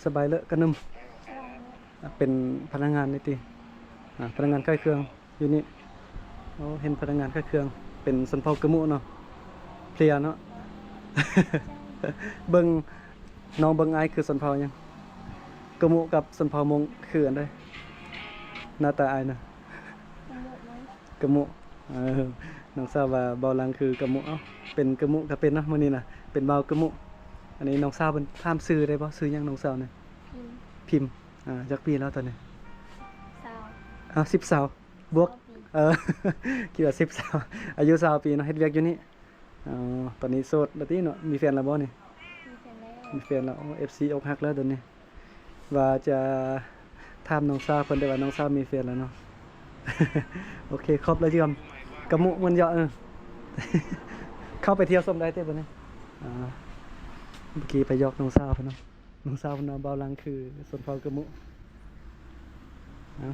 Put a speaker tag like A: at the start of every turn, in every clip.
A: สบายเลอะกระนึมเป็นพนักงานนี่ติพนักงานใกล้เครื่องอยู่นี่เห็นพนักงานใกล้เครื่องเป็นสันเผากระมุเนาะเพลียเนาะ เบิ่งน้องเบิ่งไอายคือสันเผายังกระมุกับสันเผามงคืออันใดหน้าตาอายนะกระมุน้องทราบว่าเบาลังคือกระมุเป็นกระมุก็เป็นเนาะมื้อนี้น่ะเป็นเบากระมุอันนี้น้องทราบเพิ่นถามชื่อได้บ่ชื่อหยังน้องสาวเนี่ยพิมพ์จักปีแล้วตอนนี้10 สาวบวกคิดว่า10 สาวอายุ20 ปีเนาะเฮ็ดเวียกอยู่นี่ตอนนี้โสดแล้วติเนาะมีแฟนแล้วบ่นี่มีแฟนแล้วFC อกหักแล้วตอนนี้ว่าจะถามน้องสาวเพิ่นได้ว่าน้องสาวมีแฟนแล้วเนาะ โอเคครบแล้วเยี่ยมกระมุมันเยอะเข้าไปเที่ยวส้มได้เต้บ่นี่เมื่อกี้ไปยอกน้องสาวเพิ่นเนาะน้องสาวเพิ่นเบาลังคือสนเผากระมุ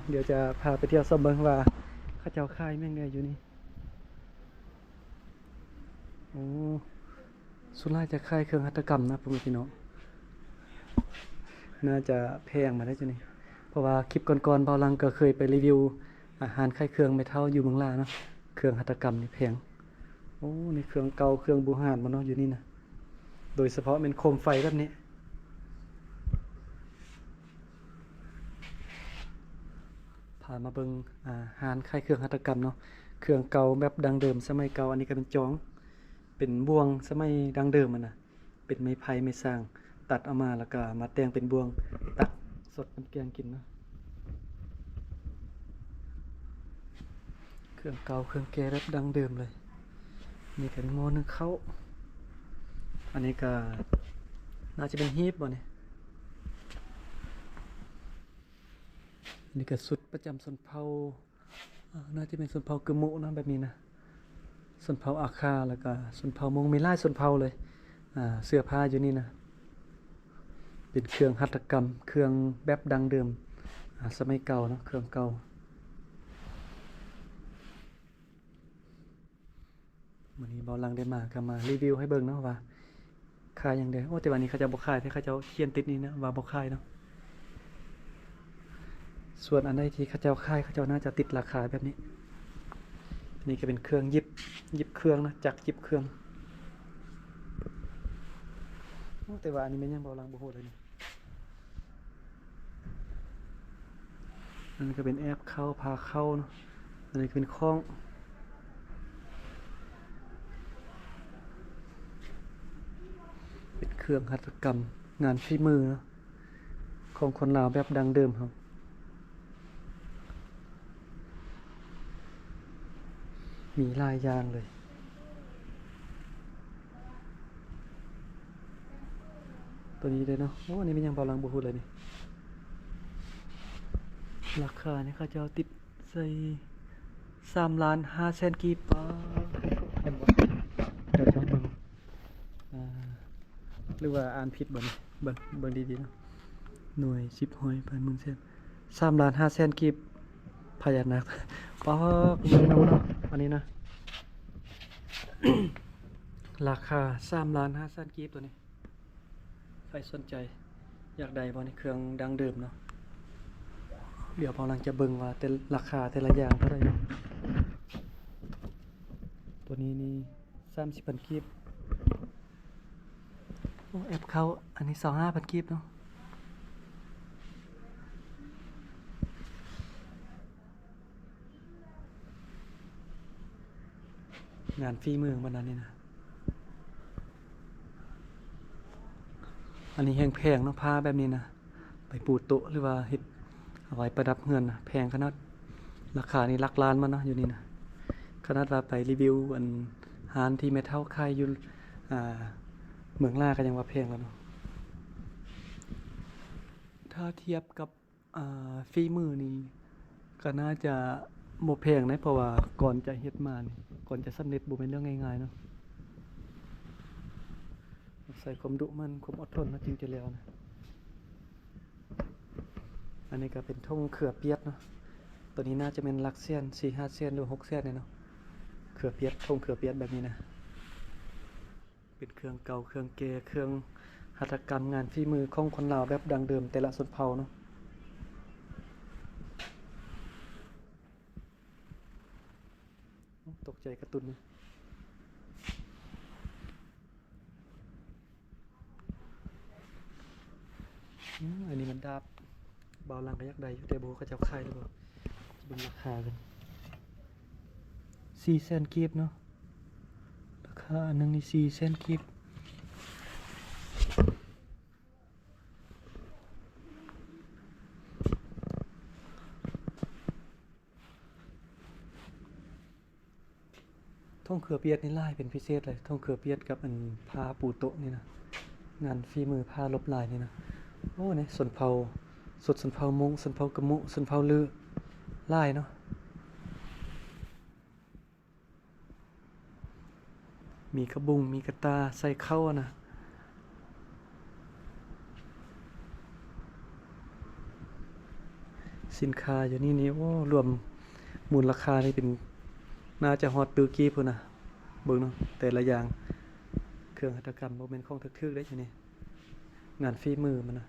A: เดี๋ยวจะพาไปเที่ยวส้มเบิ่งว่าเขาเจ้าค่ายแม่งไงอยู่นี่โอ้สุดท้ายจะค่ายเครื่องหัตถกรรมนะพ่อแม่พี่น้องน่าจะแพงมาได้จังนี่เพราะว่าคลิปก่อนๆเบาลังก็เคยไปรีวิวอาหารค่ายเครื่องเมทัลอยู่เมืองลาวเนาะเครื่องหัตถกรรมนี่แพงโอ้นี่เครื่องเก่าเครื่องบูหานมาเนาะอยู่นี่นะโดยเฉพาะเป็นโคมไฟแบบนี้ผ่านมาเบิ่งหารค่ายเครื่องหัตถกรรมเนาะเครื่องเก่าแบบดังเดิมสมัยเก่าอันนี้ก็เป็นจองเป็นบ่วงสมัยดังเดิมมันน่ะเป็นไม้ไผ่ไม้สร้างตัดเอามาแล้วก็มาแต่งเป็นบ่วงตักสดน้ำแกงกินเนาะเครื่องเก่าเครื่องแก่แบบดังเดิมเลยนี่เป็นหม้อนึ่งข้าวอันนี้ก็น่าจะเป็นฮีบบ่เนี่ยอันนี้ก็สุดประจำชนเผ่าน่าจะเป็นชนเผ่ากะมุนะแบบนี้นะชนเผ่าอาคาแล้วก็ชนเผ่ามงมีหลายชนเผ่าเลยเสื้อผ้าอยู่นี่นะเป็นเครื่องหัตถกรรมเครื่องแบบดังเดิมสมัยเก่าเนาะเครื่องเก่าวันนี้เบาลังได้มาก็มารีวิวให้เบิ่งเนาะว่าขายอย่างเดียวโอ้แต่วันนี้เขาจะบ่ขายแต่เขาจะเขียนติดนี่นะว่าบ่ขายเนาะส่วนอันใดที่เขาเจ้าขายเขาเจ้าน่าจะติดราคาแบบนี้นี่ก็เป็นเครื่องยิบเครื่องนะจักยิบเครื่องโอ้แต่ว่าอันนี้มันยังเบาลังบ่ฮู้เลยนี่อันนี้ก็เป็นแอปเข้าพาเข้าเนาะอันนี้ก็เป็นข้องเป็นเครื่องหัตถกรรมงานฝีมือเนาะของคนลาวแบบดังเดิมครับมีหลายอย่างเลยตัวนี้เลยเนาะโอ้อันนี้มันยังเบาลังบ่ฮู้เลยนี่ราคาเนี่ยเขาจะเอาติดใส่3,500,000กีบเห็นบ่เดี๋ยวจะเบิ่งหรือว่าอ่านผิดบ่นี่เบิ่งดีๆเนาะหน่วย10 หอยพันหมื่นแสน3,500,000กีบพญานาคป๊อกเบิ่งเอาเนาะอันนี้นะ ราคา3,500,000กีบตัวนี้ใครสนใจอยากได้บ่นี่เครื่องดังเดิมเนาะเดี๋ยวพอหลังจะเบิ่งว่าแต่ราคาแต่ละอย่างเท่าไหร่เนาะตัวนี้นี่30,000กีบโอ้แอปเข้าอันนี้25,000กีบเนาะงานฝีมือมันนั้นนี่นะอันนี้แพงเนาะผ้าแบบนี้นะไปปูโต๊ะหรือว่าเฮ็ดเอาไว้ประดับเงินนะแพงขนาดราคานี่หลักล้านมันเนาะอยู่นี่นะขนาดว่าไปรีวิวอันหารที่เมทัลค่ายอยู่เมืองล่าก็ยังว่าแพงแล้วเนาะถ้าเทียบกับฝีมือนี่ก็น่าจะบ่แพงนะเพราะว่าก่อนจะเฮ็ดมานี่ก่อนจะสำเร็จบ่เป็นเรื่องง่ายๆเนาะใส่ความดุมันความอดทนนะจึงจะแล้วนะอันนี้ก็เป็นทงเขือเปียกเนาะตัวนี้น่าจะเป็นหลักเส้น4-5 เส้นหรือ6 เส้นเนี่ยเนาะเขือเปียกทงเขือเปียกแบบนี้นะเป็นเครื่องเก่าเครื่องแก่เครื่อง หัตถกรรมงานฝีมือของคนลาวแบบดังเดิมแต่ละชนเผ่าเนาะตกใจกระตุนนี่อันนี้มันดาบเบาลังก็ยักใดอยู่แต่โบก็จะขายหรือเปล่าจะเป็นราคากัน400,000กีบเนาะราคาอันนึงนี่400,000กีบท่องเขือเปียดนี่ลายเป็นพิเศษเลยท่องเขือเปียดกับอันผ้าปูโตะนี่นะงานฝีมือผ้าลบลายนี่นะโอ้เนี่ยส่วนเผาสดส่วนเผามงส่วนเผากระมุส่วนเผาลือลายเนาะมีกระบุงมีกระตาใส่เข้านะสินค้าอยู่นี่โอ้รวมมูลค่านี่เป็นน่าจะฮอดตือกี้พุ่นนะเบิ่งเนาะแต่ละอย่างเครื่องหัตถกรรมโมเมนต์ของทึกๆได้อยู่นี่งานฝีมือมันนะ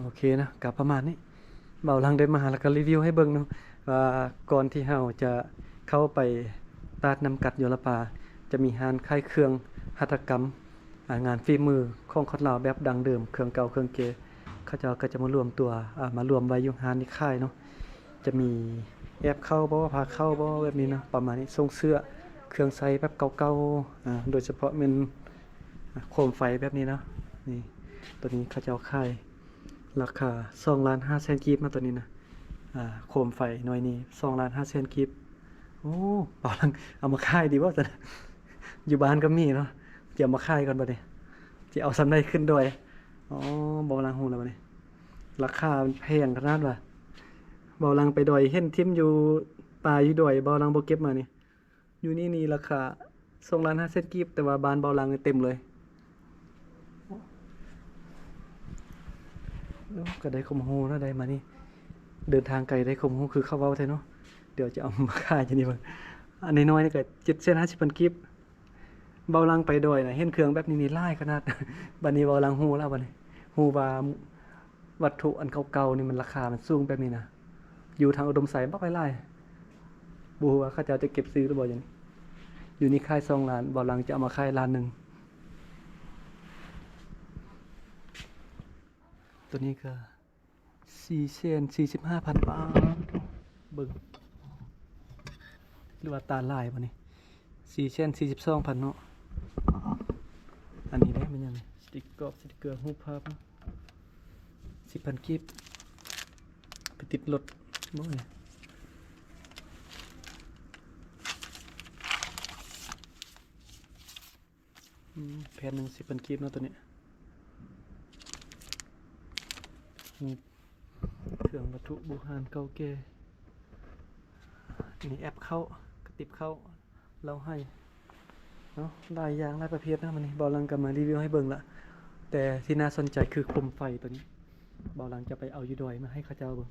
A: โอเคนะกับประมาณนี้เบาลังได้มาแล้วก็รีวิวให้เบิ่งเนาะว่าก่อนที่เฮาจะเข้าไปตาดน้ำกัดโยลปาจะมีร้านขายเครื่องหัตถกรรมงานฝีมือของคนลาวแบบดังเดิมเครื่องเก่าเครื่องเก๋เขาเจ้าก็จะมารวมตัวมารวมไว้อยู่ร้านนี้ค่ายเนาะจะมีแอบเข้าบ่ว่าพาเข้าบ่แบบนี้นะประมาณนี้ทรงเสื้อเครื่องใช้แบบเก่าๆโดยเฉพาะเป็นโคมไฟแบบนี้เนาะนี่ตัวนี้เขาเจ้าค่ายราคา2,500,000กีบมาตัวนี้นะโคมไฟหน่วยนี้2,500,000กีบโอ้เปล่าลังเอามาค่ายดีบ่ซั่นอยู่บ้านก็มีเนาะเดี๋ยวมาค่ายก่อนบัดนี้สิเอาซำใดขึ้นด้วยอ๋อบ่ลังฮู้แล้วบัดนี้ราคามันแพงขนาดว่าบ่ลังไปดอยเห็นทิ่มอยู่ป่าอยู่ดอยบ่ลังบ่เก็บมานี่อยู่นี่ราคา2,500,000กีบแต่ว่าบ้านบ่ลังเต็มเลยก็ได้คมฮูนะได้มานี่เดินทางไกลได้คมฮูคือเข้าเว้าแท้เนาะเดี๋ยวจะเอามาขายจังนี้เบิ่งอันน้อยๆนี่ก็750,000กีบเบาลังไปดอยน่ะเห็นเครื่องแบบนี้นี่หลายขนาด บัดนี้เบาลังฮู้แล้วบัดนี้ฮู้ว่าวัตถุอันเก่าๆนี่มันราคามันสูงแบบนี้นะอยู่ทางอุดมไสบ่ค่อยหลายบ่ฮู้ว่าเขาเจ้าจะเก็บซื้อหรือบ่อย่างนี้อยู่นี่ขาย2ล้านเบาลังจะเอามาขายล้านหนึงตัวนี้ก็445,000 บาทเบิ่งหรือว่าตาลายบ่นี่442,000เนาะอันนี้ได้มันยังสติกเกอร์รูปภาพ10,000กีบไปติดรถบ่เนี่ยแผ่นหนึง10,000กีบเนาะตัวนี้เครื่องวัตถุโบราณเก่าแก่นี่แอปเข้ากระติบเข้าเราให้เนาะหลายอย่างหลายประเภทนะมันนี่บอลังก็มารีวิวให้เบิ่งละแต่ที่น่าสนใจคือโคมไฟตัวนี้บอลังจะไปเอาอยู่ดอยมาให้เขาเจ้าเบิ่ง